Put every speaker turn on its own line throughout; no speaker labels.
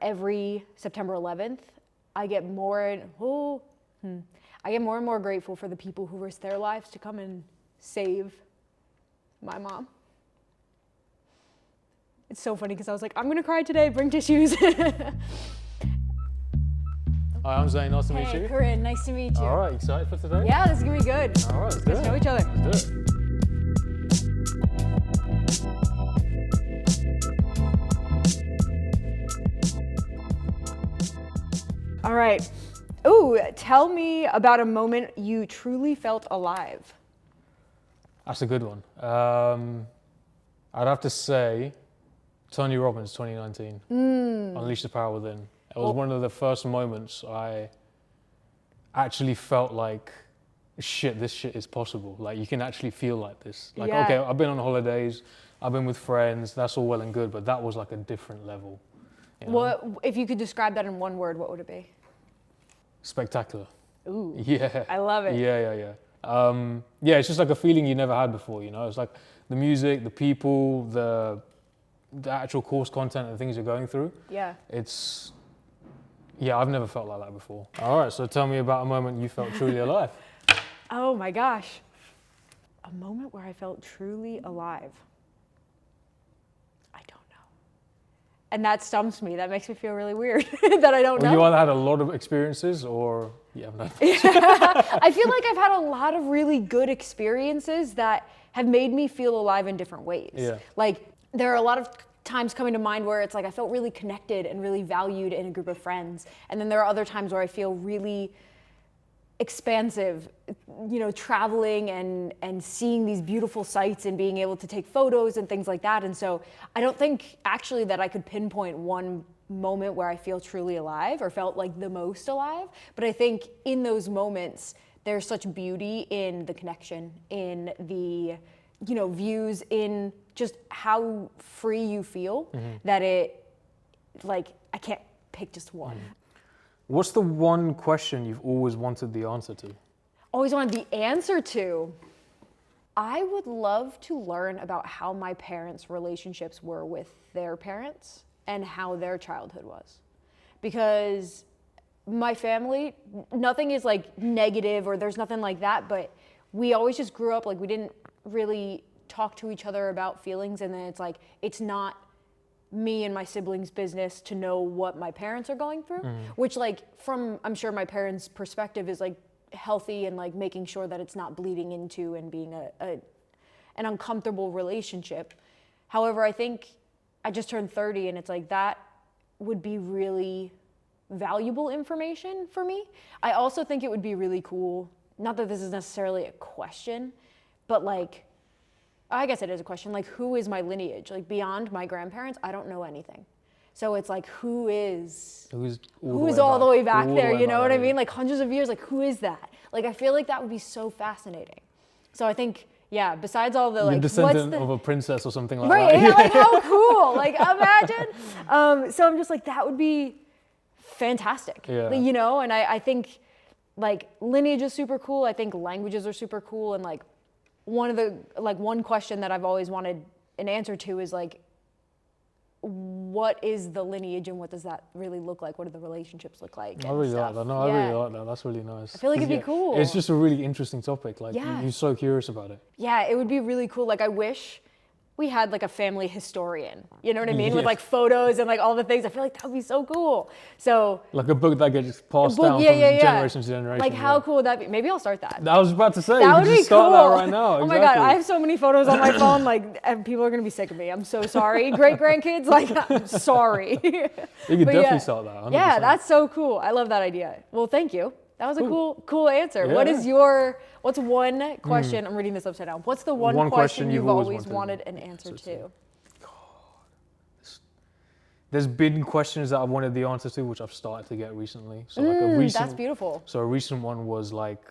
Every September 11th, I get more and more grateful for the people who risk their lives to come and save my mom. It's so funny because I was like, I'm gonna cry today, bring tissues.
Hi, I'm Zane, nice to meet you.
Hey, Corinne, nice to meet you.
All right, excited for today?
Yeah, this is gonna be good.
All right, let's do it.
Let's know each other.
Let's do it.
All right. Ooh, tell me about a moment you truly felt alive.
That's a good one. I'd have to say Tony Robbins, 2019. Unleash the Power Within. It was one of the first moments I actually felt like, this shit is possible. Like, you can actually feel like this. Like,
Yeah.
okay, I've been on holidays, I've been with friends, that's all well and good, but that was like a different level. You know?
What, if you could describe that in one word, what would it be?
Spectacular.
Ooh,
Yeah.
I love it.
Yeah. It's just like a feeling you never had before, you know? It's like the music, the people, the actual course content and things you're going through.
Yeah.
I've never felt like that before. All right, so tell me about a moment you felt truly alive.
Oh my gosh. A moment where I felt truly alive. I don't know. And that stumps me. That makes me feel really weird that I don't
Well,
know.
you either had a lot of experiences or you haven't had.
I feel like I've had a lot of really good experiences that have made me feel alive in different ways.
Yeah.
Like, there are a lot of times coming to mind where it's like I felt really connected and really valued in a group of friends. And then there are other times where I feel really expansive, you know, traveling and seeing these beautiful sights and being able to take photos and things like that. And so I don't think actually that I could pinpoint one moment where I feel truly alive or felt like the most alive. But I think in those moments, there's such beauty in the connection, in the, you know, views, in just how free you feel that it, like, I can't pick just one.
What's the one question you've always wanted the answer to?
Always wanted the answer to. I would love to learn about how my parents' relationships were with their parents and how their childhood was. Because my family, nothing is like negative or there's nothing like that, but we always just grew up like we didn't really talk to each other about feelings, and then it's like, it's not me and my siblings' business to know what my parents are going through, which, like, from, I'm sure my parents' perspective is like healthy and like making sure that it's not bleeding into and being an uncomfortable relationship. However, I think I just turned 30 and it's like that would be really valuable information for me. I also think it would be really cool, not that this is necessarily a question, but like, I guess it is a question, like, who is my lineage? Like, beyond my grandparents, I don't know anything. So it's like, who is all the way back there, you know what I mean? Like, hundreds of years, like, who is that? Like, I feel like that would be so fascinating. So I think, yeah, besides all the, like,
You're descendant of a princess or something like
right,
that.
yeah, like, how cool, like, imagine. So I'm just like, that would be fantastic,
Yeah.
you know? And I think, like, lineage is super cool. I think languages are super cool. And, like, one question that I've always wanted an answer to is, like, what is the lineage and what does that really look like? What do the relationships look like?
I really like that. No, I really like that. That's really nice.
I feel like it'd be cool.
It's just a really interesting topic. Like,
Yeah.
you're so curious about it.
Yeah, it would be really cool. Like, I wish we had like a family historian, you know what I mean? With
Yeah.
like photos and like all the things. I feel like that would be so cool. So
Like a book that gets passed down from generation to generation.
like, how cool would that be? Maybe I'll start that.
I was about to say,
That
you
would
could
be
just
cool.
start that right now.
Oh my
Exactly.
God, I have so many photos on my phone, like, and people are gonna be sick of me. I'm so sorry. Great grandkids, like, I'm sorry.
You could
But
definitely start that. 100%.
Yeah, that's so cool. I love that idea. Well, thank you. That was a cool answer.
Yeah.
What's one question, I'm reading this upside down. What's the one question you've always wanted an answer to?
There's been questions that I've wanted the answer to, which I've started to get recently. So like a recent,
That's beautiful.
So a recent one was like,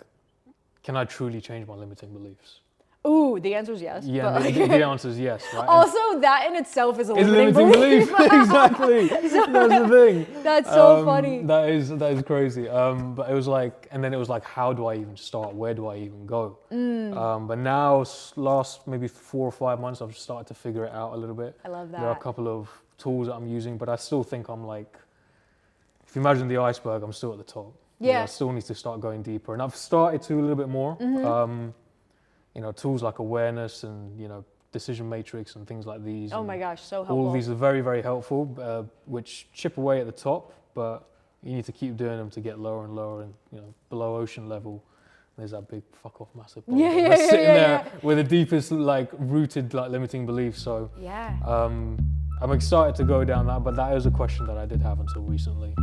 can I truly change my limiting beliefs?
Ooh, the answer is yes.
Yeah,
but, like,
the answer is yes, right?
also, that in itself is a
It's
limiting belief.
Exactly. That's the thing.
That's so funny.
That is crazy. But it was like, and then it was like, how do I even start? Where do I even go? But now, last maybe 4 or 5 months, I've started to figure it out a little bit.
I love that.
There are a couple of tools that I'm using, but I still think I'm like if you imagine the iceberg, I'm still at the top.
Yeah.
I still need to start going deeper, and I've started to a little bit more. Tools like awareness and decision matrix and things like these.
Oh
and
my gosh, so helpful.
all of these are very, very helpful, which chip away at the top, but you need to keep doing them to get lower and lower, and below ocean level. There's that big fuck off massive boulder that's sitting there with the deepest rooted limiting beliefs. So
yeah.
I'm excited to go down that, but that is a question that I did have until recently.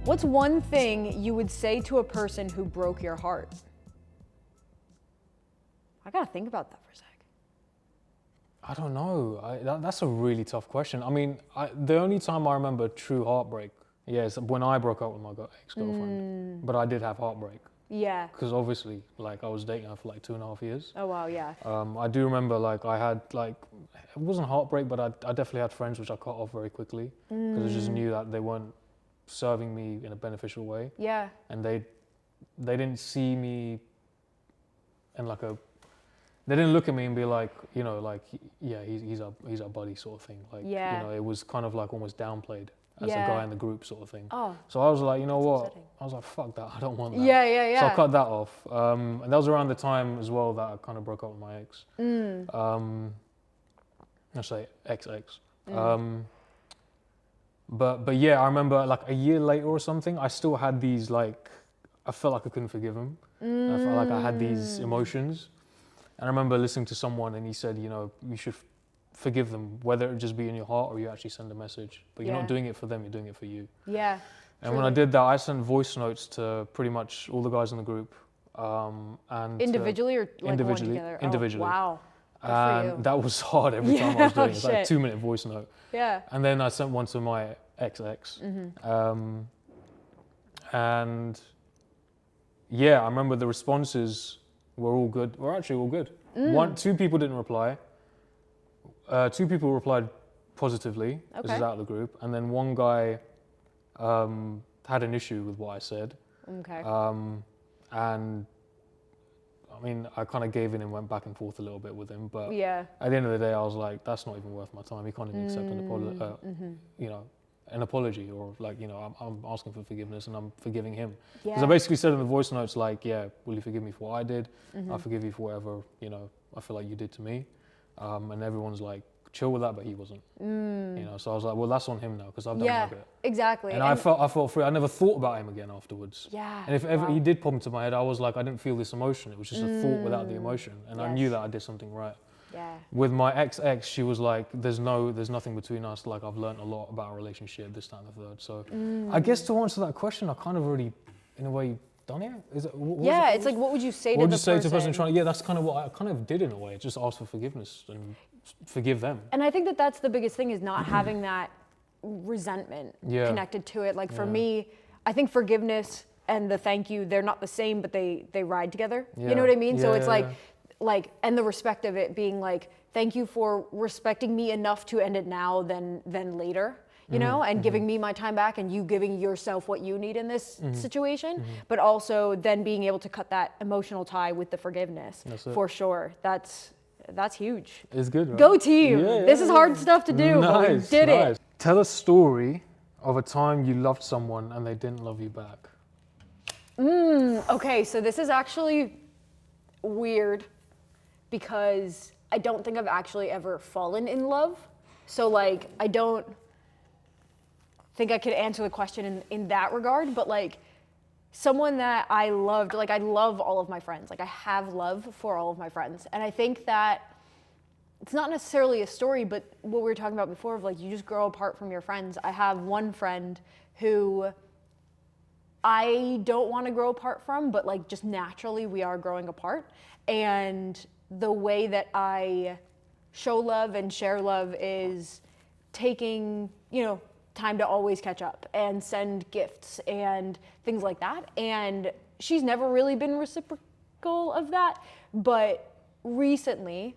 What's one thing you would say to a person who broke your heart? I gotta think about that for a sec.
I don't know. That's a really tough question. I mean, the only time I remember true heartbreak, is when I broke up with my ex-girlfriend. But I did have heartbreak.
Yeah.
Because obviously, I was dating her for 2.5 years.
Oh wow, yeah.
I do remember, I had it wasn't heartbreak, but I definitely had friends which I cut off very quickly because I just knew that they weren't serving me in a beneficial way.
Yeah.
And they didn't see me in they didn't look at me and be like, yeah, he's our buddy sort of thing. It was kind of almost downplayed as a guy in the group sort of thing.
Oh.
So I was like, you know what?
Upsetting.
I was like, fuck that, I don't want that.
Yeah.
So I cut that off. And that was around the time as well that I kind of broke up with my ex. I'll say ex-ex. But yeah, I remember a year later or something, I still had these I felt like I couldn't forgive him. I felt like I had these emotions. And I remember listening to someone and he said, you should forgive them, whether it just be in your heart or you actually send a message. But you're not doing it for them, you're doing it for you.
Yeah.
And when I did that, I sent voice notes to pretty much all the guys in the group. And
individually or
individually,
all together?
individually.
Oh, wow. Good for
And
you.
that was hard every time I was doing it. It was
shit.
2-minute voice note.
Yeah.
And then I sent one to my ex-ex. And yeah, I remember the responses were all good. Were actually all good. Two people didn't reply. 2 people replied positively. This is
Okay.
out of the group. And then one guy had an issue with what I said.
Okay.
And I mean, I kind of gave in and went back and forth a little bit with him. But
yeah.
at the end of the day, I was like, that's not even worth my time. He can't even accept an apology, or I'm asking for forgiveness and I'm forgiving him. Because I basically said in the voice notes, will you forgive me for what I did? I forgive you for whatever, I feel like you did to me. And everyone's chill with that, but he wasn't. So I was like, well, that's on him now because I've done my bit.
Exactly.
And I felt free. I never thought about him again afterwards.
Yeah.
And if ever he did pop into my head, I was like, I didn't feel this emotion. It was just a thought without the emotion. And I knew that I did something right.
Yeah.
With my ex, she was like, there's nothing between us. I've learned a lot about our relationship, this, that, and the third. So I guess to answer that question, I kind of already, in a way, done it. Is it?
It's what would you say to the person?
What would you say to the person trying? Yeah, that's kind of what I kind of did in a way. Just ask for forgiveness and forgive them.
And I think that that's the biggest thing is not having that resentment connected to it. For me, I think forgiveness and the thank you, they're not the same, but they ride together. You know what I mean? So it's and the respect of it being thank you for respecting me enough to end it now than later, and giving me my time back and you giving yourself what you need in this situation, but also then being able to cut that emotional tie with the forgiveness for sure. That's huge.
It's good, right?
Go team. This is hard stuff to do, but we did it.
Tell a story of a time you loved someone and they didn't love you back.
Okay, so this is actually weird because I don't think I've actually ever fallen in love. So I don't think I could answer the question in that regard, but someone that I loved, I love all of my friends. I have love for all of my friends. And I think that it's not necessarily a story, but what we were talking about before of you just grow apart from your friends. I have one friend who I don't want to grow apart from, but just naturally we are growing apart. And the way that I show love and share love is taking, time to always catch up and send gifts and things like that. And she's never really been reciprocal of that. But recently,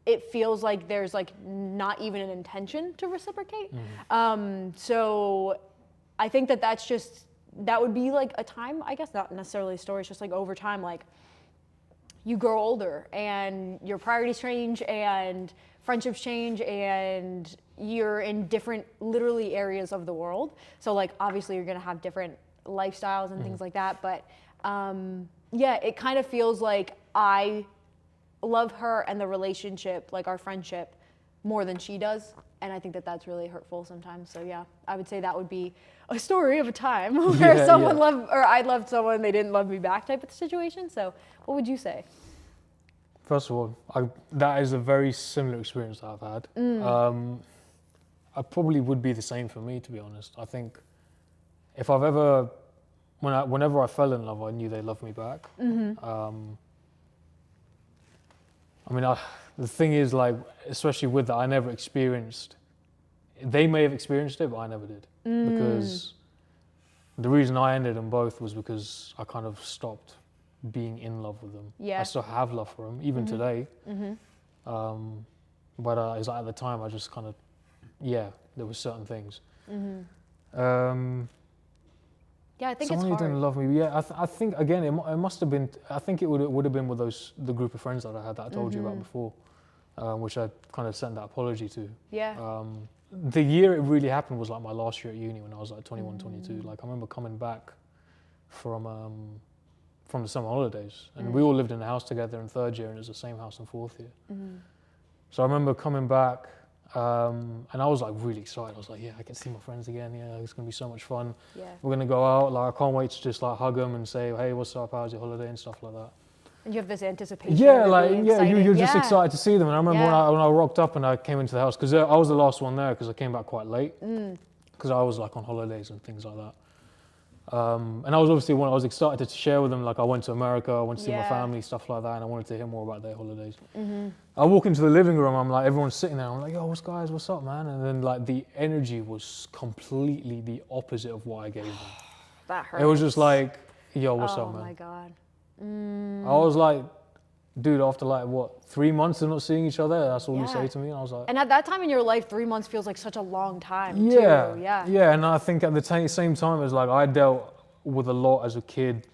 it feels like there's not even an intention to reciprocate. So I think that would be a time, I guess not necessarily a story, it's just over time, you grow older and your priorities change, and friendships change and you're in different literally areas of the world. So like obviously you're gonna have different lifestyles and things like that. But yeah, it kind of feels like I love her and the relationship, like our friendship, more than she does. And I think that that's really hurtful sometimes. So yeah, I would say that would be a story of a time where
Yeah,
someone
yeah.
loved, or I loved someone, they didn't love me back type of situation. So what would you say?
First of all, that is a very similar experience that I've had. I probably would be the same for me, to be honest. I think if I've ever, whenever I fell in love, I knew they loved me back. I mean, the thing is, like, especially with that, I never experienced. They may have experienced it, but I never did, because the reason I ended them both was because I kind of stopped being in love with them.
Yeah.
I still have love for them, even today. But it's like at the time, I just kind of, yeah, there were certain things.
Yeah, I think
Someone
it's
who didn't
hard.
love me. Yeah, I think again, it must have been. I think it would have been with the group of friends that I had that I told you about before, which I kind of sent that apology to.
Yeah.
The year it really happened was like my last year at uni when I was like 21, 22. Like I remember coming back from the summer holidays, and we all lived in a house together in third year, and it was the same house in fourth year. So I remember coming back, and I was like really excited. I was like, yeah, I can see my friends again. Yeah, it's gonna be so much fun.
Yeah.
We're gonna go out. Like I can't wait to just like hug them and say, hey, what's up? How's your holiday and stuff like that.
And you have this anticipation.
Yeah,
of it
like
being
yeah, you're
exciting.
just
Yeah.
excited to see them. And I remember
Yeah.
when I rocked up and I came into the house because I was the last one there because I came back quite late because I was like on holidays and things like that. And I was obviously I was excited to share with them. Like I went to America, I went to see my
Yeah.
family, stuff like that, and I wanted to hear more about their holidays. I walk into the living room, I'm like, everyone's sitting there. I'm like, yo, what's up, man? And then like the energy was completely the opposite of what I gave them.
That hurts.
It was just like, yo, what's
oh
up, man?
my God.
I was like, dude, after like what, 3 months of not seeing each other, that's all you
Yeah.
say to me. And I was like,
And at that time in your life, 3 months feels like such a long time
yeah,
too. Yeah.
yeah. And I think at the same time as like I dealt with a lot as a kid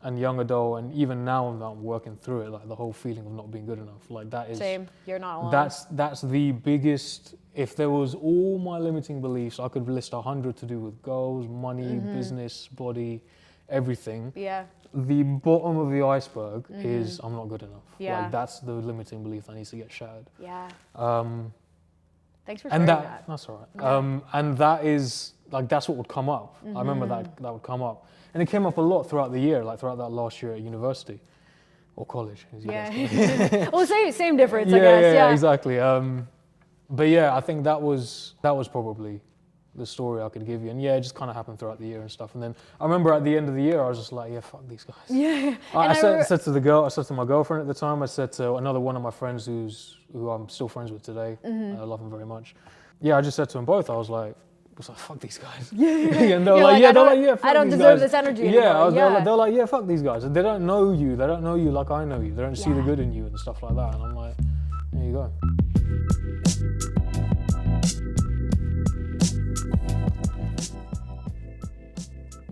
and young adult, and even now I'm working through it, like the whole feeling of not being good enough, like that is
Same. You're not alone.
that's the biggest. If there was all my limiting beliefs, I could list 100 to do with goals, money, business, body, everything.
Yeah.
The bottom of the iceberg is I'm not good enough.
Yeah.
Like that's the limiting belief that needs to get shattered.
Yeah.
Um,
Thanks for sharing
and
that.
that's all right. And that is like that's what would come up. I remember that would come up, and it came up a lot throughout the year, like throughout that last year at university or college. As you guys call it.
Yeah. Well, same difference, I guess. Yeah.
exactly. But yeah, I think that was probably the story I could give you, and yeah, it just kind of happened throughout the year and stuff. And then I remember at the end of the year, I was just like, yeah, fuck these guys.
Yeah.
I said to my girlfriend at the time, I said to another one of my friends who I'm still friends with today, I love him very much. Yeah, I just said to them both, I was like, fuck these guys. Yeah. And they're
You're
like,
like,
yeah,
I
they're
don't-
like, yeah, fuck
I don't
these
deserve
guys.
this energy
Yeah,
anymore.
they're like, yeah, fuck these guys. They don't know you. They don't know you like I know you. They don't see the
Yeah.
good in you and stuff like that. And I'm like, there you go.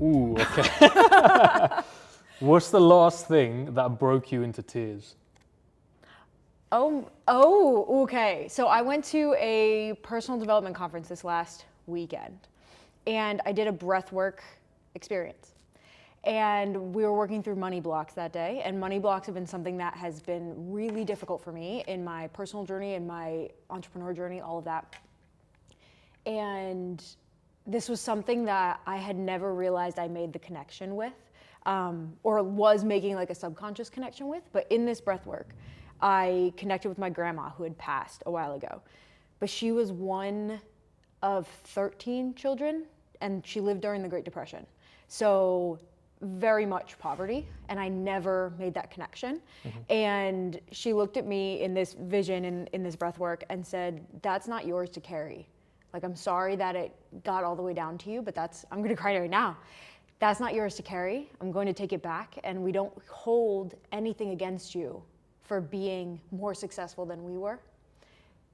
Ooh, okay. What's the last thing that broke you into tears?
Oh, okay. So I went to a personal development conference this last weekend, and I did a breathwork experience. And we were working through money blocks that day, and money blocks have been something that has been really difficult for me in my personal journey and my entrepreneur journey, all of that. And this was something that I had never realized I made the connection with, or was making like a subconscious connection with. But in this breath work, I connected with my grandma who had passed a while ago. But she was one of 13 children, and she lived during the Great Depression. So very much poverty, and I never made that connection. And she looked at me in this vision, in this breath work, and said, that's not yours to carry. Like, I'm sorry that it got all the way down to you, but I'm gonna cry right now. That's not yours to carry. I'm going to take it back, and we don't hold anything against you for being more successful than we were,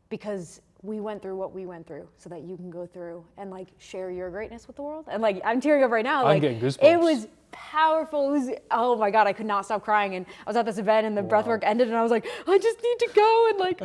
because we went through what we went through so that you can go through and like share your greatness with the world. And like, I'm tearing up right now.
I'm
Like,
getting goosebumps.
it was powerful. It was, oh my God, I could not stop crying. And I was at this event and the breathwork ended, and I was like, I just need to go. And like,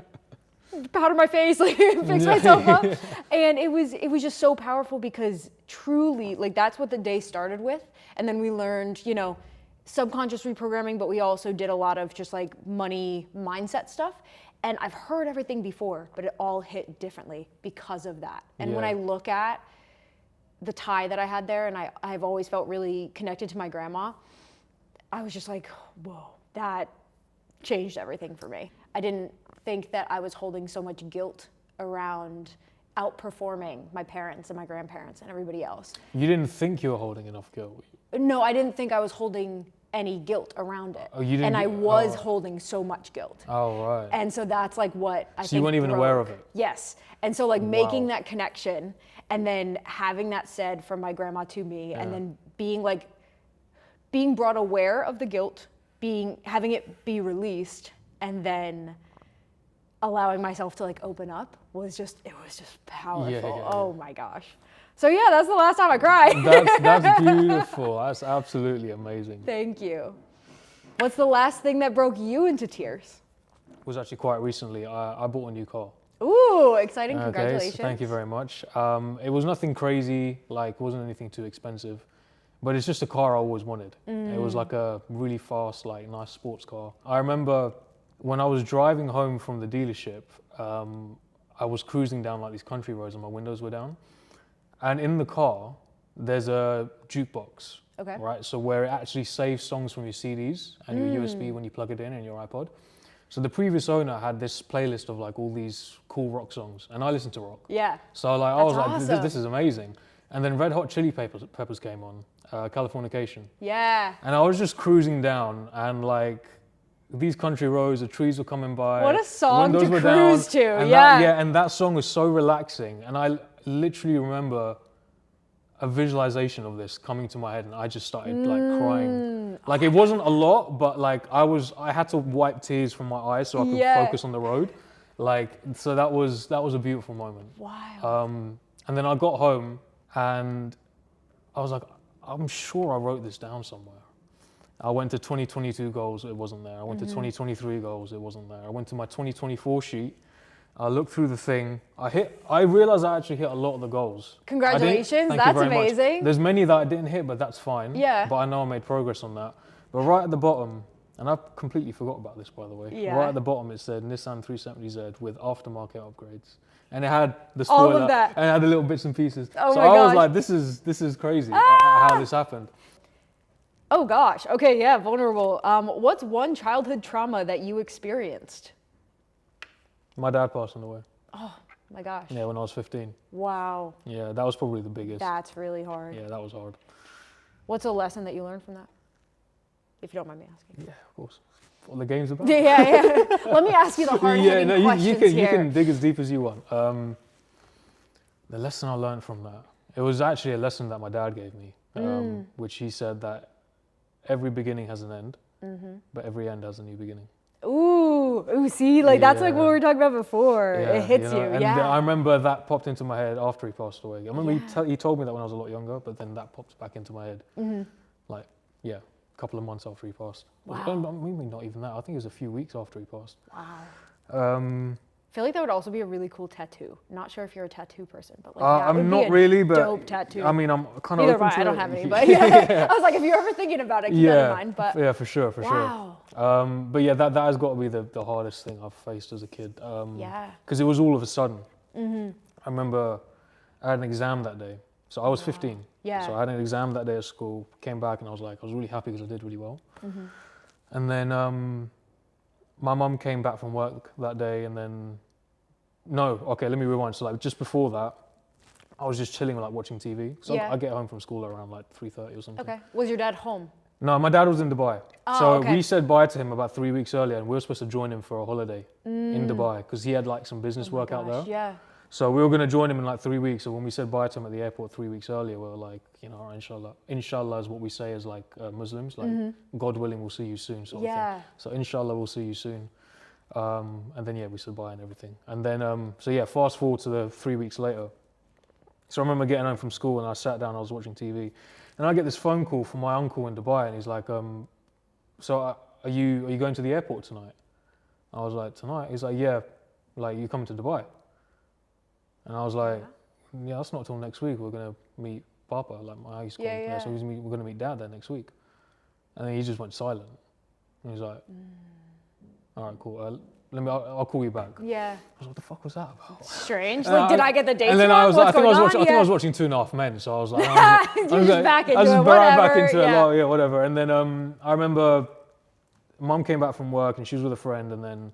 powder my face, like fix myself up. And it was just so powerful because truly, like that's what the day started with. And then we learned, you know, subconscious reprogramming, but we also did a lot of just like money mindset stuff. And I've heard everything before, but it all hit differently because of that. And when I look at the tie that I had there, and I've always felt really connected to my grandma, I was just like, whoa, that changed everything for me. I didn't think that I was holding so much guilt around outperforming my parents and my grandparents and everybody else.
You didn't think you were holding enough guilt?
No, I didn't think I was holding any guilt around it.
Oh, you didn't?
And I was holding so much guilt.
Oh, right.
And so that's like what I think.
So you weren't even aware of it?
Yes. And so like making that connection and then having that said from my grandma to me and then being brought aware of the guilt, having it be released, and then allowing myself to like open up was just powerful.
Yeah.
Oh my gosh. So yeah, that's the last time I cried.
That's beautiful. That's absolutely amazing.
Thank you. What's the last thing that broke you into tears?
It was actually quite recently. I bought a new car.
Ooh, exciting.
Okay,
Congratulations.
so thank you very much. It was nothing crazy, like it wasn't anything too expensive, but it's just a car I always wanted. It was like a really fast, like nice sports car. I remember when I was driving home from the dealership, I was cruising down like these country roads and my windows were down. And in the car, there's a jukebox,
Okay.
right? So where it actually saves songs from your CDs and your USB when you plug it in your iPod. So the previous owner had this playlist of like all these cool rock songs, and I listened to rock.
Yeah.
So like I was like,
awesome.
this is amazing. And then Red Hot Chili Peppers came on, Californication.
Yeah.
And I was just cruising down, and like these country roads, the trees were coming by.
What a song
windows
to
were
cruise
down,
to,
and
yeah.
And that song was so relaxing, and I literally remember a visualization of this coming to my head, and I just started like crying. Like it wasn't a lot, but like I had to wipe tears from my eyes so I could focus on the road. Like, so that was a beautiful moment.
Wow.
And then I got home and I was like, I'm sure I wrote this down somewhere. I went to 2022 goals, it wasn't there. I went to 2023 goals, it wasn't there. I went to my 2024 sheet. I looked through the thing. I realized I actually hit a lot of the goals.
Congratulations,
Thank you
that's
very much.
amazing.
There's many that I didn't hit, but that's fine.
Yeah.
But I know I made progress on that. But right at the bottom, and I completely forgot about this, by the way.
Yeah.
Right at the bottom, it said Nissan 370Z with aftermarket upgrades. And it had the
All
spoiler,
of that.
and it had the little bits and pieces.
Oh
so
my
I was
gosh.
like, this is crazy how this happened.
Oh gosh. Okay, yeah, vulnerable. What's one childhood trauma that you experienced?
My dad passing away.
Oh my gosh.
Yeah, when I was 15.
Wow.
Yeah, that was probably the biggest.
That's really hard.
Yeah, that was hard.
What's a lesson that you learned from that? If you don't mind me asking.
Yeah, of course. What the game's about.
Yeah. Let me ask you the hard-hitting questions
you
here.
can dig as deep as you want. The lesson I learned from that, it was actually a lesson that my dad gave me, which he said that every beginning has an end, but every end has a new beginning.
Ooh, see, like that's like what
Yeah.
we were talking about before.
Yeah,
It hits you,
And
yeah.
I remember that popped into my head after he passed away. I remember he told me that when I was a lot younger, but then that popped back into my head. Like, yeah, a couple of months after he passed.
Wow.
Maybe not even that. I think it was a few weeks after he passed.
Wow. I feel like that would also be a really cool tattoo. Not sure if you're a tattoo person, but like that would
I'm
be
not
a
really, but
dope tattoo.
I mean, I'm kind of
Neither
open
am I.
to
I don't
it.
have any, but yeah. I was like, if you're ever thinking about it, keep that in mind. But
yeah, for sure.
wow.
But yeah, that has got to be the hardest thing I've faced as a kid.
Yeah.
Because it was all of a sudden. I remember I had an exam that day. So I was 15.
Yeah.
So I had an exam that day at school, came back and I was really happy because I did really well. And then my mum came back from work that day and then, let me rewind. So like just before that, I was just chilling, like watching TV. So
Yeah.
I get home from school around like 3:30 or something.
Okay. Was your dad home?
No, my dad was in Dubai.
Oh,
so
okay.
we said bye to him about 3 weeks earlier and we were supposed to join him for a holiday in Dubai because he had like some business work out there.
Yeah.
So we were going to join him in like 3 weeks. So when we said bye to him at the airport 3 weeks earlier, we were like, inshallah. Inshallah is what we say as like Muslims, like God willing, we'll see you soon sort of
Yeah.
thing. So inshallah, we'll see you soon. And then, we said bye and everything. And then, fast forward to the 3 weeks later. So I remember getting home from school and I sat down, I was watching TV. And I get this phone call from my uncle in Dubai and he's like, are you going to the airport tonight? I was like, tonight? He's like, yeah, like, you coming to Dubai? And I was like, yeah, that's not till next week. We're gonna meet Papa, like my high school.
Yeah.
So we're gonna meet Dad there next week. And then he just went silent. And he was like, all right, cool. I'll call you back.
Yeah.
I was like, what the fuck was that about?
Strange. Like, did I get the dates
And then
wrong?
I was like,
What's
I think
going on?
I was watching 2.5 Men. So I was like,
You're just back into
I was
it,
just back
whatever,
into
yeah.
it. Like, yeah, whatever. And then I remember Mum came back from work and she was with a friend. And then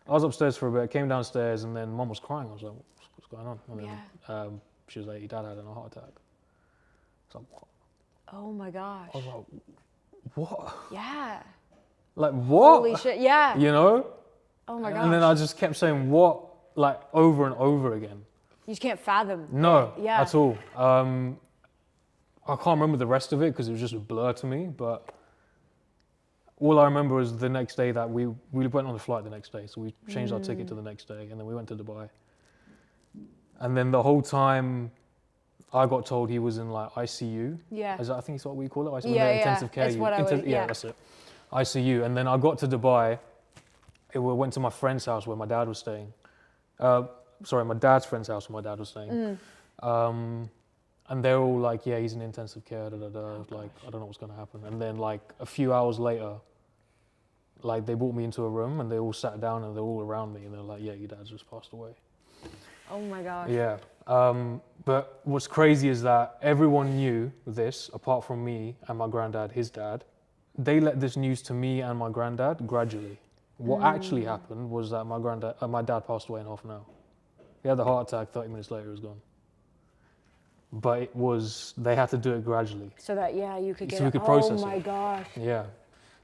I was upstairs for a bit, came downstairs, and then Mum was crying. I was like, what's going on? And then she was like, your dad had a heart attack. I was like, what?
Oh my gosh.
I was like, what?
Yeah.
Like, what?
Holy shit. Yeah.
You know?
Oh my gosh.
And then I just kept saying, what? Like, over and over again.
You just can't fathom.
No,
Yeah.
at all. I can't remember the rest of it because it was just a blur to me, but all I remember is the next day that we went on the flight the next day, so we changed our ticket to the next day, and then we went to Dubai. And then the whole time, I got told he was in like ICU.
Yeah.
I think it's what we call it.
Yeah,
intensive care.
that's what I would,
yeah, that's it. ICU. And then I got to Dubai. We went to my friend's house where my dad was staying. My dad's friend's house where my dad was staying. And they're all like, yeah, he's in intensive care, da da da. Like, I don't know what's gonna happen. And then like a few hours later, like they brought me into a room and they all sat down and they're all around me and they're like, yeah, your dad's just passed away.
Oh my gosh.
Yeah. But what's crazy is that everyone knew this, apart from me and my granddad, his dad. They let this news to me and my granddad gradually. What actually happened was that my dad passed away in half an hour. He had the heart attack, 30 minutes later he was gone. But they had to do it gradually.
So that, you could get
we could process
Oh my
it.
gosh.
Yeah.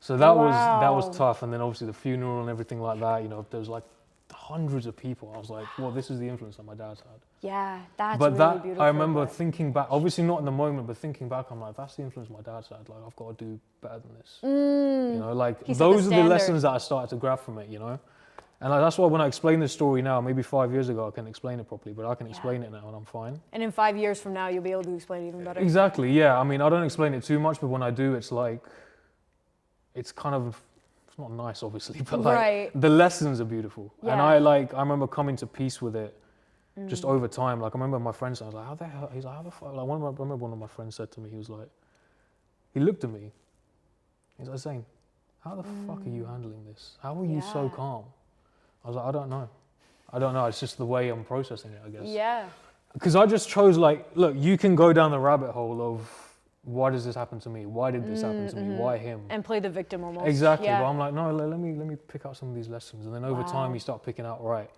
So that
Wow.
was tough. And then obviously the funeral and everything like that, there was like hundreds of people. I was like, well, this is the influence that my dad's had.
Yeah, that's
But
really
that,
beautiful.
I remember thinking back, obviously not in the moment, but thinking back, I'm like, that's the influence my dad's had. Like, I've got to do better than this. Like,
He set the
those are the
standard.
lessons that I started to grab from it, And that's why when I explain this story now, maybe 5 years ago, I can explain it properly, but I can explain it now and I'm fine.
And in 5 years from now, you'll be able to explain it even better.
Exactly, yeah. I mean, I don't explain it too much, but when I do, it's like, it's kind of, it's not nice, obviously, but like,
Right.
the lessons are beautiful.
Yeah.
And I remember coming to peace with it just over time. Like, I remember my friend said, I was like, how the hell, he's like, how the fuck, like, I remember one of my friends said to me, he was like, he looked at me, he's like, Zain, how the fuck are you handling this? How are you so
Yeah.
calm? I was like, I don't know. It's just the way I'm processing it, I guess.
Yeah.
Because I just chose, like, look, you can go down the rabbit hole of, why does this happen to me? Why did this happen to me? Why him?
And play the victim almost.
Exactly.
Yeah.
But I'm like, no, let me pick out some of these lessons. And then over time, you start picking out, right,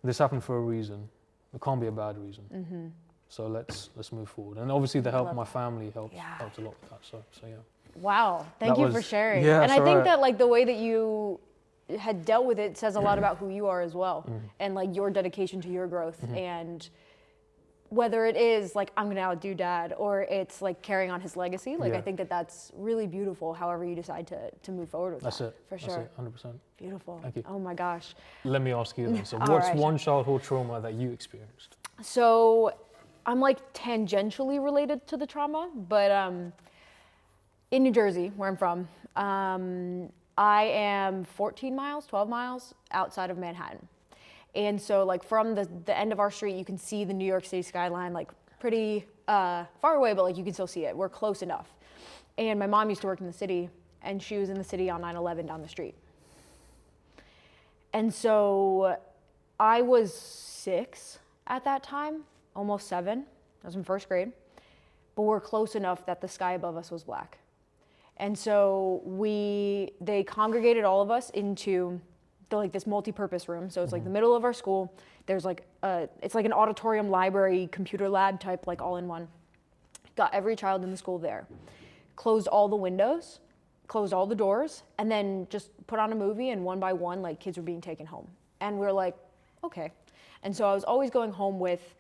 this happened for a reason. It can't be a bad reason. So let's move forward. And obviously the help of my family helped a lot with that. So yeah.
Wow. Thank
That
you for
was-
sharing.
yeah,
and I
it's
think
alright.
that like the way that you had dealt with it says a lot about who you are as well and like your dedication to your growth and whether it is like I'm gonna outdo dad or it's like carrying on his legacy, like I
Yeah.
think that that's really beautiful however you decide to move forward with
That's
that.
it.
For
That's
sure.
it, 100%.
Beautiful.
Thank you.
Oh my gosh.
Let me ask you then. So
All
what's
right.
one childhood trauma that you experienced?
So I'm like tangentially related to the trauma, but in New Jersey, where I'm from, I am 14 miles, 12 miles outside of Manhattan. And so like from the end of our street, you can see the New York City skyline, like pretty far away, but like you can still see it. We're close enough. And my mom used to work in the city and she was in the city on 9/11 down the street. And so I was 6 at that time, almost 7. I was in first grade. But we're close enough that the sky above us was black. And so they congregated all of us into this multi-purpose room. So it's like the middle of our school. There's like it's like an auditorium, library, computer lab type, like all in one. Got every child in the school there. Closed all the windows, closed all the doors, and then just put on a movie and one by one, like kids were being taken home. And we were like, okay. And so I was always going home with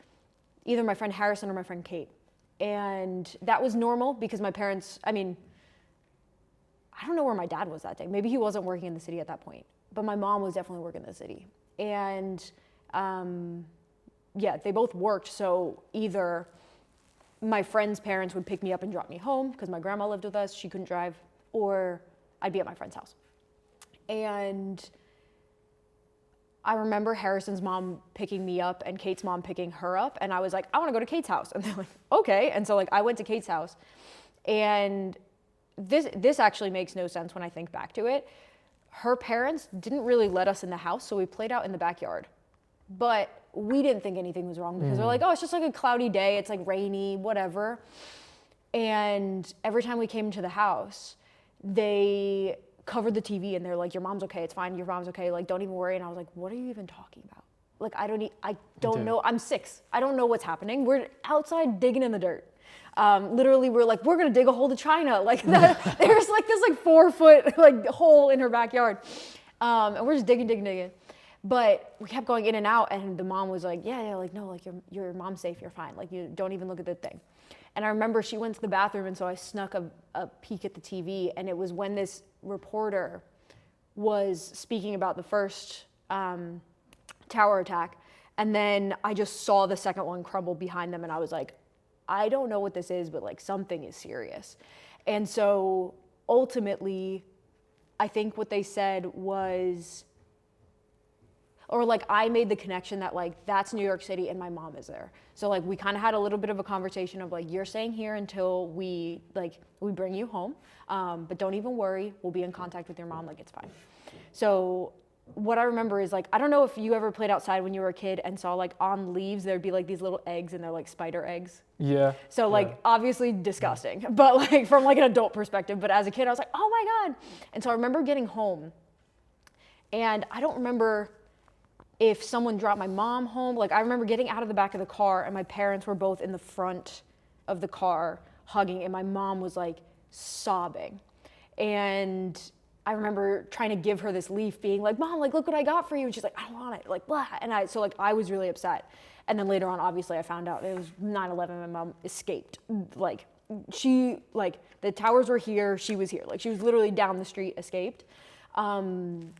either my friend Harrison or my friend Kate. And that was normal because my parents, I don't know where my dad was that day. Maybe he wasn't working in the city at that point, but my mom was definitely working in the city. And they both worked. So either my friend's parents would pick me up and drop me home because my grandma lived with us, she couldn't drive, or I'd be at my friend's house. And I remember Harrison's mom picking me up and Kate's mom picking her up. And I was like, I want to go to Kate's house. And they're like, okay. And so like I went to Kate's house. And this actually makes no sense when I think back to it. Her parents didn't really let us in the house, so we played out in the backyard. But we didn't think anything was wrong because they're like, oh, it's just like a cloudy day. It's like rainy, whatever. And every time we came to the house, they covered the TV and they're like, your mom's okay, it's fine, your mom's okay, like don't even worry. And I was like, what are you even talking about? Like I don't know, I'm 6. I don't know what's happening. We're outside digging in the dirt. Literally we're like, we're gonna dig a hole to China. Like there's like this like 4-foot like hole in her backyard. And we're just digging. But we kept going in and out and the mom was like, yeah, like no, like your mom's safe, you're fine. Like you don't even look at the thing. And I remember she went to the bathroom and so I snuck a peek at the TV and it was when this reporter was speaking about the first tower attack. And then I just saw the second one crumble behind them and I was like, I don't know what this is, but like something is serious. And so ultimately, I think what they said was, or like I made the connection that like that's New York City and my mom is there. So like we kind of had a little bit of a conversation of like, you're staying here until we bring you home, but don't even worry, we'll be in contact with your mom, like it's fine. So what I remember is like, I don't know if you ever played outside when you were a kid and saw like on leaves, there'd be like these little eggs and they're like spider eggs.
Yeah.
So like obviously disgusting, but like from like an adult perspective, but as a kid I was like, oh my God. And so I remember getting home and I don't remember if someone dropped my mom home. Like I remember getting out of the back of the car and my parents were both in the front of the car hugging and my mom was like sobbing. And I remember trying to give her this leaf being like, Mom, like look what I got for you. And she's like, I don't want it, like blah. And I was really upset. And then later on, obviously I found out it was 9/11, my mom escaped. Like the towers were here, she was here. Like she was literally down the street, escaped. And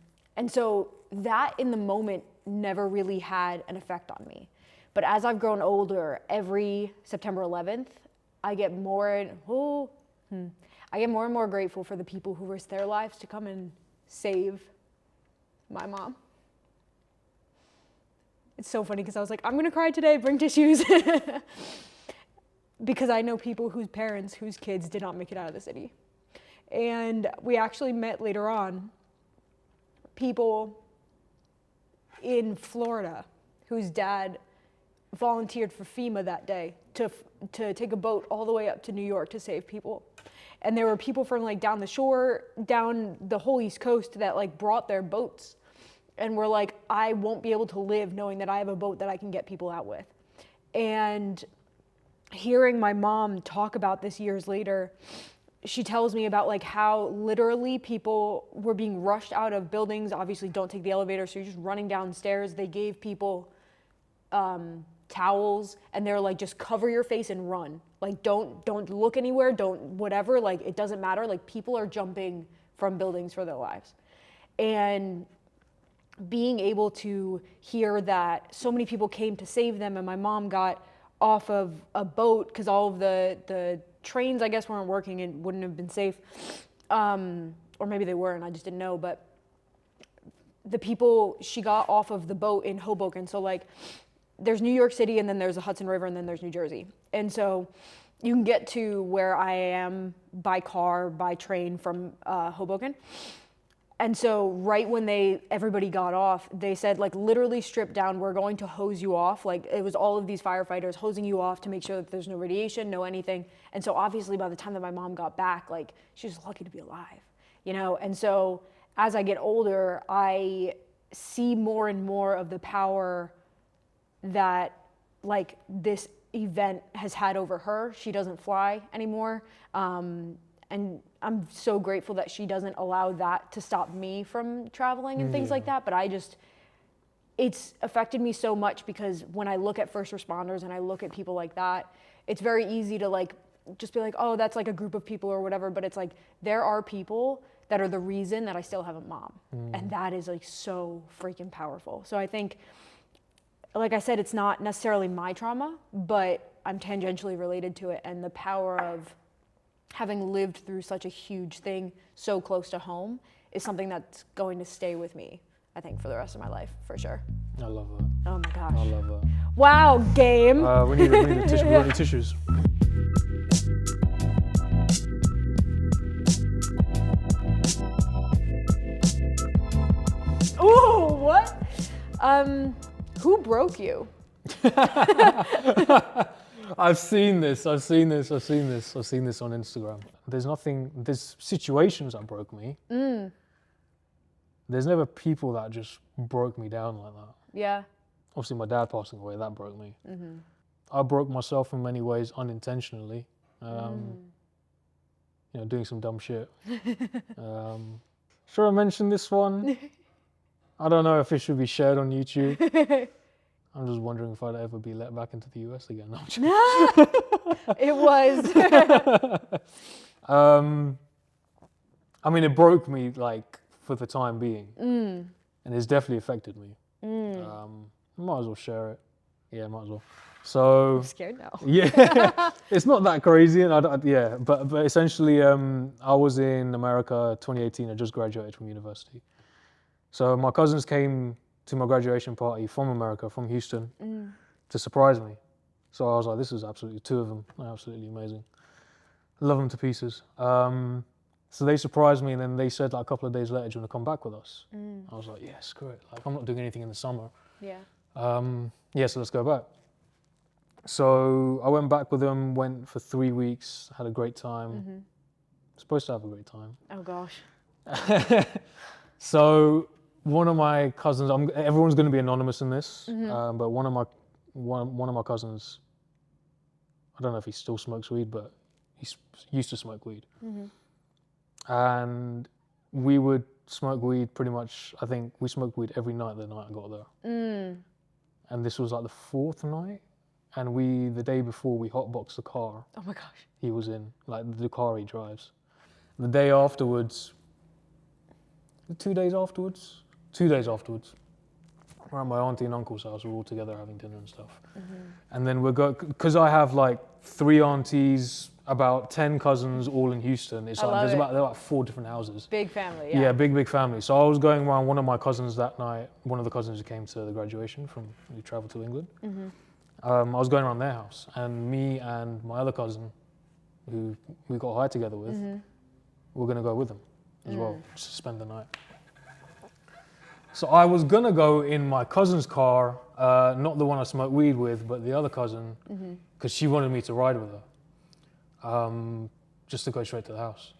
so that in the moment never really had an effect on me. But as I've grown older, every September 11th, I get more and more grateful for the people who risked their lives to come and save my mom. It's so funny because I was like, I'm gonna cry today, bring tissues. Because I know people whose parents, whose kids did not make it out of the city. And we actually met later on people in Florida whose dad volunteered for FEMA that day to take a boat all the way up to New York to save people. And there were people from like down the shore, down the whole East Coast that like brought their boats and were like, I won't be able to live knowing that I have a boat that I can get people out with. And hearing my mom talk about this years later, she tells me about like how literally people were being rushed out of buildings. Obviously don't take the elevator, so you're just running downstairs. They gave people towels and they're like, just cover your face and run. Like don't look anywhere, don't whatever, like it doesn't matter. Like people are jumping from buildings for their lives. And being able to hear that so many people came to save them and my mom got off of a boat because all of the trains, I guess, weren't working and wouldn't have been safe. Or maybe they were and I just didn't know, but the people, she got off of the boat in Hoboken. So like there's New York City and then there's the Hudson River and then there's New Jersey. And so you can get to where I am by car, by train from Hoboken. And so right when everybody got off, they said like literally strip down, we're going to hose you off. Like it was all of these firefighters hosing you off to make sure that there's no radiation, no anything. And so obviously by the time that my mom got back, like she was lucky to be alive, you know? And so as I get older, I see more and more of the power that like this event has had over her. She doesn't fly anymore. And I'm so grateful that she doesn't allow that to stop me from traveling and things like that. But it's affected me so much because when I look at first responders and I look at people like that, it's very easy to like, just be like, oh, that's like a group of people or whatever. But it's like, there are people that are the reason that I still have a mom. And that is like so freaking powerful. So I think, like I said, it's not necessarily my trauma, but I'm tangentially related to it. And the power of having lived through such a huge thing so close to home is something that's going to stay with me I think, for the rest of my life, for sure.
I love that.
Oh my gosh.
I love that.
Wow, game.
We need a tissue. We need tissues.
Ooh, what? Who broke you?
I've seen this on Instagram. There's situations that broke me. There's never people that just broke me down like that.
Yeah.
Obviously my dad passing away, that broke me. I broke myself in many ways unintentionally. Doing some dumb shit. Should I mention this one? I don't know if it should be shared on YouTube. I'm just wondering if I'd ever be let back into the US again. No, I'm joking.
It was.
I mean, it broke me like for the time being, and it's definitely affected me. Might as well share it. Yeah, might as well. So
I'm scared now.
yeah, it's not that crazy, and but essentially, I was in America 2018. I just graduated from university, so my cousins came to my graduation party from America, from Houston, to surprise me. So I was like, this is absolutely, two of them, they're absolutely amazing. Love them to pieces. So they surprised me, and then they said like a couple of days later, do you want to come back with us? I was like, yeah, screw it. Like, I'm not doing anything in the summer.
Yeah.
So let's go back. So I went back with them, went for 3 weeks, had a great time. Supposed to have a great time.
Oh gosh.
So one of my cousins, everyone's going to be anonymous in this, but one of my cousins, I don't know if he still smokes weed, but he used to smoke weed. And we would smoke weed pretty much, I think we smoked weed every night the night I got there. And this was like the fourth night, and the day before, we hotboxed the car
Oh my gosh.
he was in, like the car he drives. The day afterwards, 2 days afterwards, we're at my auntie and uncle's house. We're all together having dinner and stuff. And then because I have like 3 aunties, about 10 cousins, all in Houston. It's like there are like 4 different houses.
Big family,
Yeah,
yeah.
big family. So I was going around one of my cousins that night, one of the cousins who came to the graduation who traveled to England. I was going around their house, and me and my other cousin, who we got high together with, we're gonna go with them as well, just to spend the night. So I was gonna go in my cousin's car, not the one I smoked weed with, but the other cousin, because she wanted me to ride with her, just to go straight to the house.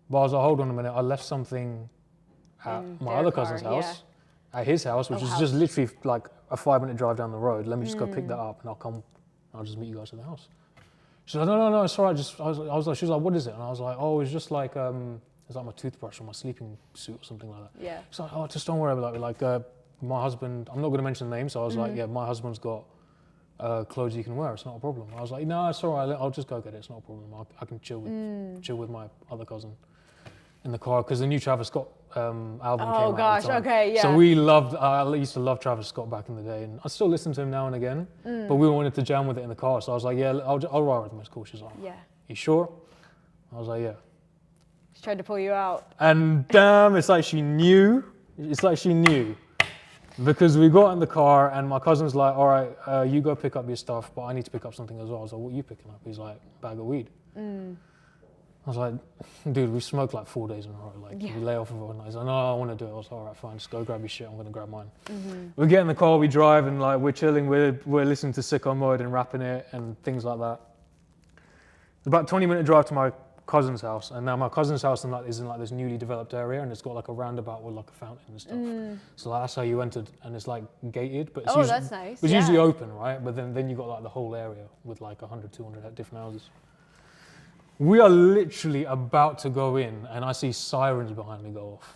But I was like, hold on a minute, I left something at my other cousin's house, at his house, which is just literally like a 5-minute drive down the road. Let me just go pick that up, and I'll just meet you guys at the house. She's like, no, it's all right. I was like, she was like, what is it? And I was like, oh, it's just like, it's like my toothbrush or my sleeping suit or something like that.
Yeah.
She's like, oh, just don't worry about it. Like, my husband, I'm not going to mention the name, so I was like, yeah, my husband's got clothes you can wear. It's not a problem. I was like, no, it's all right. I'll just go get it. It's not a problem. I can chill with my other cousin in the car, because the new Travis Scott album came out. Oh gosh,
okay, yeah.
So I used to love Travis Scott back in the day, and I still listen to him now and again, but we wanted to jam with it in the car, so I was like, yeah, I'll ride with him, it's cool. She's like,
Yeah.
you sure? I was like, yeah.
She tried to pull you out.
And damn, it's like she knew, because we got in the car, and my cousin's like, all right, you go pick up your stuff, but I need to pick up something as well. I was like, what are you picking up? He's like, bag of weed. I was like, dude, we smoked like 4 days in a row. Like, we lay off of all night. He's like, no, I want to do it. I was like, all right, fine, just go grab your shit. I'm going to grab mine. We get in the car, we drive, and like, we're chilling. We're listening to Sicko Mode and rapping it and things like that. It's about a 20-minute drive to my cousin's house. And now my cousin's house is in like this newly developed area, and it's got like a roundabout with like a fountain and stuff. So like, that's how you entered, and it's like gated, but it's
that's nice.
It's usually open, right? But then you got like the whole area with like 100, 200 different houses. We are literally about to go in, and I see sirens behind me go off.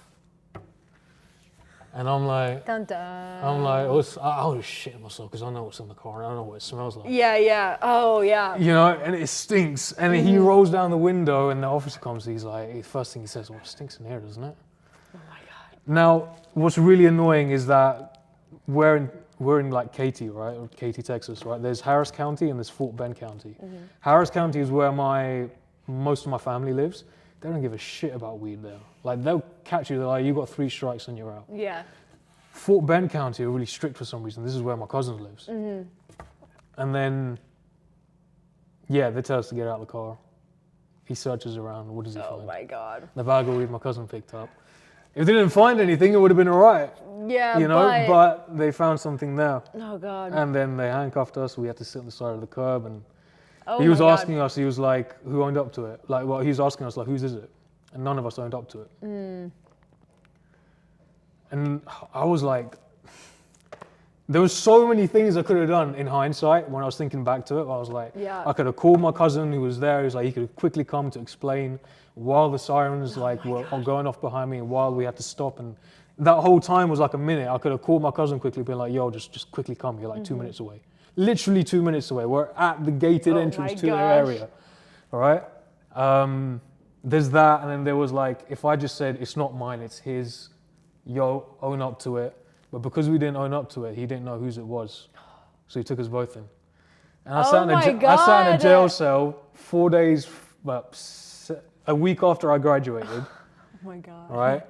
And I'm like,
Dun dun.
I was shitting myself, because I know what's in the car, and I know what it smells like.
Yeah. Oh, yeah.
You know, and it stinks. And he rolls down the window, and the officer comes, he's like, the first thing he says, well, it stinks in here, doesn't it?
Oh my God.
Now, what's really annoying is that we're in like Katy, right? Or Katy, Texas, right? There's Harris County and there's Fort Bend County. Harris County is where most of my family lives. they don't give a shit about weed there. Like, they'll catch you, they're like, you got 3 strikes and you're out.
Yeah.
Fort Bend County are really strict for some reason. This is where my cousin lives. And then, yeah, they tell us to get out of the car. He searches around. What does he
Oh
find?
my God.
The bag of weed my cousin picked up. If they didn't find anything, it would have been all right,
Yeah,
you know. But they found something there,
oh God.
and then they handcuffed us. We had to sit on the side of the curb, and
Oh
he was
my God.
asking us. He was like, "Who owned up to it?" Like, well, he was asking us like, "Whose is it?" And none of us owned up to it. And I was like, there was so many things I could have done in hindsight when I was thinking back to it. I was like,
Yeah.
I could have called my cousin who was there. He was like, he could have quickly come to explain while the sirens were going off behind me, and while we had to stop. And that whole time was like a minute. I could have called my cousin quickly, been like, yo, just quickly come. You're like 2 minutes away. Literally 2 minutes away. We're at the gated entrance to their area. All right? There's that. And then there was like, if I just said, it's not mine, it's his, yo, own up to it. But because we didn't own up to it, he didn't know whose it was. So he took us both in. And I sat in a jail cell 4 days, a week after I graduated.
Oh my God.
Right?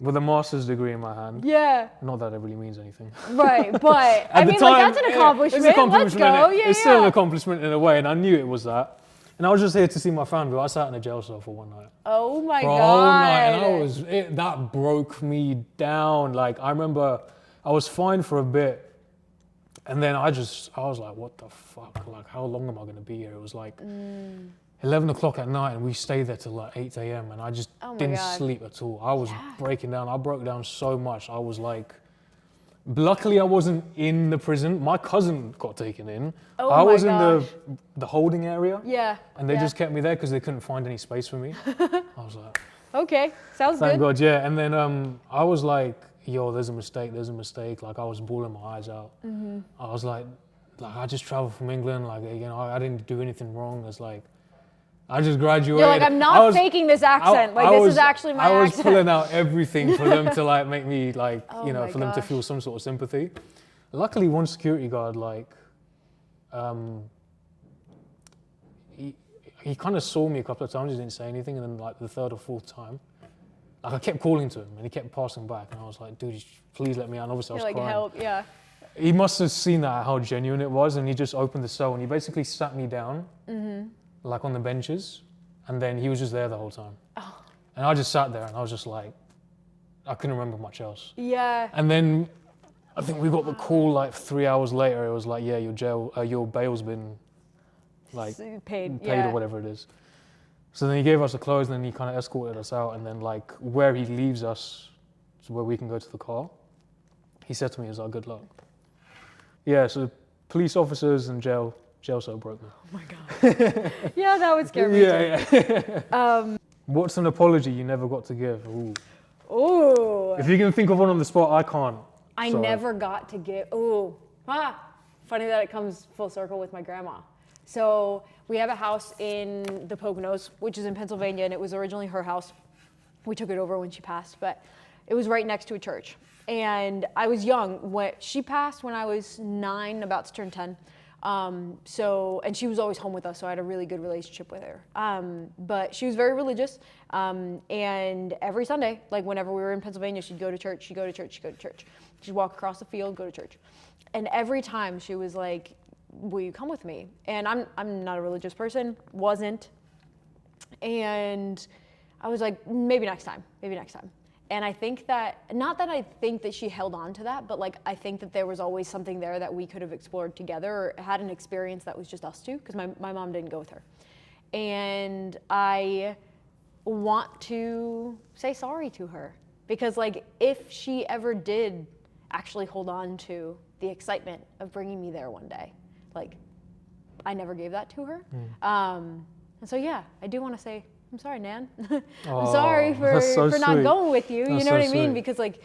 With a master's degree in my hand.
Yeah.
Not that it really means anything.
Right, but
At
I
the
mean,
time,
like, that's an accomplishment.
It's an accomplishment.
Let's go.
Innit?
Yeah,
It's still an accomplishment in a way, and I knew it was that. And I was just here to see my family. I sat in a jail cell for one night.
Oh my
For
God.
a whole night, and that broke me down. Like, I remember I was fine for a bit, and then I was like, what the fuck? Like, how long am I going to be here? It was like 11 o'clock at night, and we stayed there till like 8 a.m. And I just didn't sleep at all. I was breaking down. I broke down so much. I was like, luckily I wasn't in the prison. My cousin got taken in.
Oh
I
my
was
gosh.
in the holding area.
Yeah.
And they just kept me there because they couldn't find any space for me. I was like,
Okay, sounds
thank
good.
God, yeah. And then I was like, yo, there's a mistake. Like, I was bawling my eyes out. I was like, I just traveled from England. Like, you know, I didn't do anything wrong. It's like, I just graduated.
You're like, I'm not faking this accent. This is actually my accent.
I was pulling out everything for them to like make me like, you know,
my
for them to
gosh.
feel some sort of sympathy. Luckily, one security guard, like, he kind of saw me a couple of times. He didn't say anything, and then like the third or fourth time, like I kept calling to him, and he kept passing back, and I was like, dude, please let me out. And obviously, I was
You're like,
crying.
help, yeah.
He must have seen that how genuine it was, and he just opened the cell, and he basically sat me down, like on the benches, and then he was just there the whole time. And I just sat there, and I was just like, I couldn't remember much else.
Yeah.
And then I think we got the call like 3 hours later. It was like, yeah, your bail's been like
Paid,
or whatever it is. So then he gave us the clothes, and then he kind of escorted us out, and then like where he leaves us to where we can go to the car, he said to me, "Is like, good luck." Yeah, so police officers and jail cell broke me.
Oh my God. Yeah, that would scare me too.
Yeah. What's an apology you never got to give? Ooh.
Ooh.
If you can think of one on the spot, I can't.
I
Sorry.
never got to give. Ooh. Funny that it comes full circle with my grandma. So we have a house in the Poconos, which is in Pennsylvania, and it was originally her house. We took it over when she passed, but it was right next to a church. And I was young when she passed when I was 9, about to turn 10. And she was always home with us, so I had a really good relationship with her. But she was very religious, and every Sunday, like whenever we were in Pennsylvania, she'd go to church, she'd go to church, she'd go to church. She'd walk across the field, go to church. And every time she was like, will you come with me? And I'm not a religious person, wasn't. And I was like, maybe next time. And I think that, not that I think that she held on to that, but like I think that there was always something there that we could have explored together or had an experience that was just us two, because my mom didn't go with her. And I want to say sorry to her, because like if she ever did actually hold on to the excitement of bringing me there one day, like I never gave that to her. And so yeah, I do want to say, I'm sorry, Nan. I'm sorry for not going with you. You know what I mean? Because like,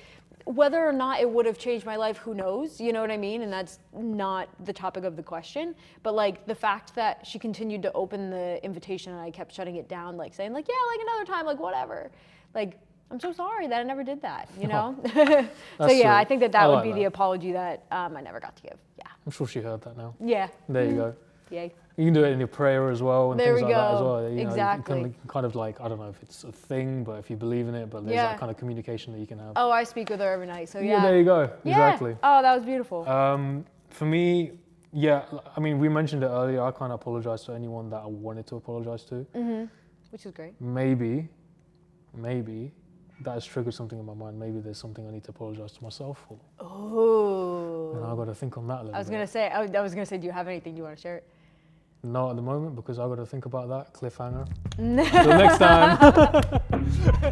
whether or not it would have changed my life, who knows? You know what I mean? And that's not the topic of the question. But like the fact that she continued to open the invitation and I kept shutting it down, like saying like, yeah, like another time, like whatever. Like, I'm so sorry that I never did that, you know? So yeah,
sweet.
I think that
I
would
like
be
that.
the apology that I never got to give. Yeah.
I'm sure she heard that now.
Yeah.
There you go.
Yay.
You can do it in your prayer as well and
There
things
we
like that as
go.
well. You know,
Exactly.
you can kind of like, I don't know if it's a thing, but if you believe in it, but there's
Yeah.
that kind of communication that you can have.
Oh, I speak with her every night, so
Yeah,
yeah.
there you go.
Yeah.
Exactly.
Oh, that was beautiful.
For me, yeah, I mean, we mentioned it earlier. I can't apologize to anyone that I wanted to apologize to.
Which is great.
Maybe that has triggered something in my mind. Maybe there's something I need to apologize to myself for. And
Oh.
I've got to think on that a little
I was
bit.
gonna say, do you have anything you want to share?
Not at the moment because I've got to think about that cliffhanger. Until next time.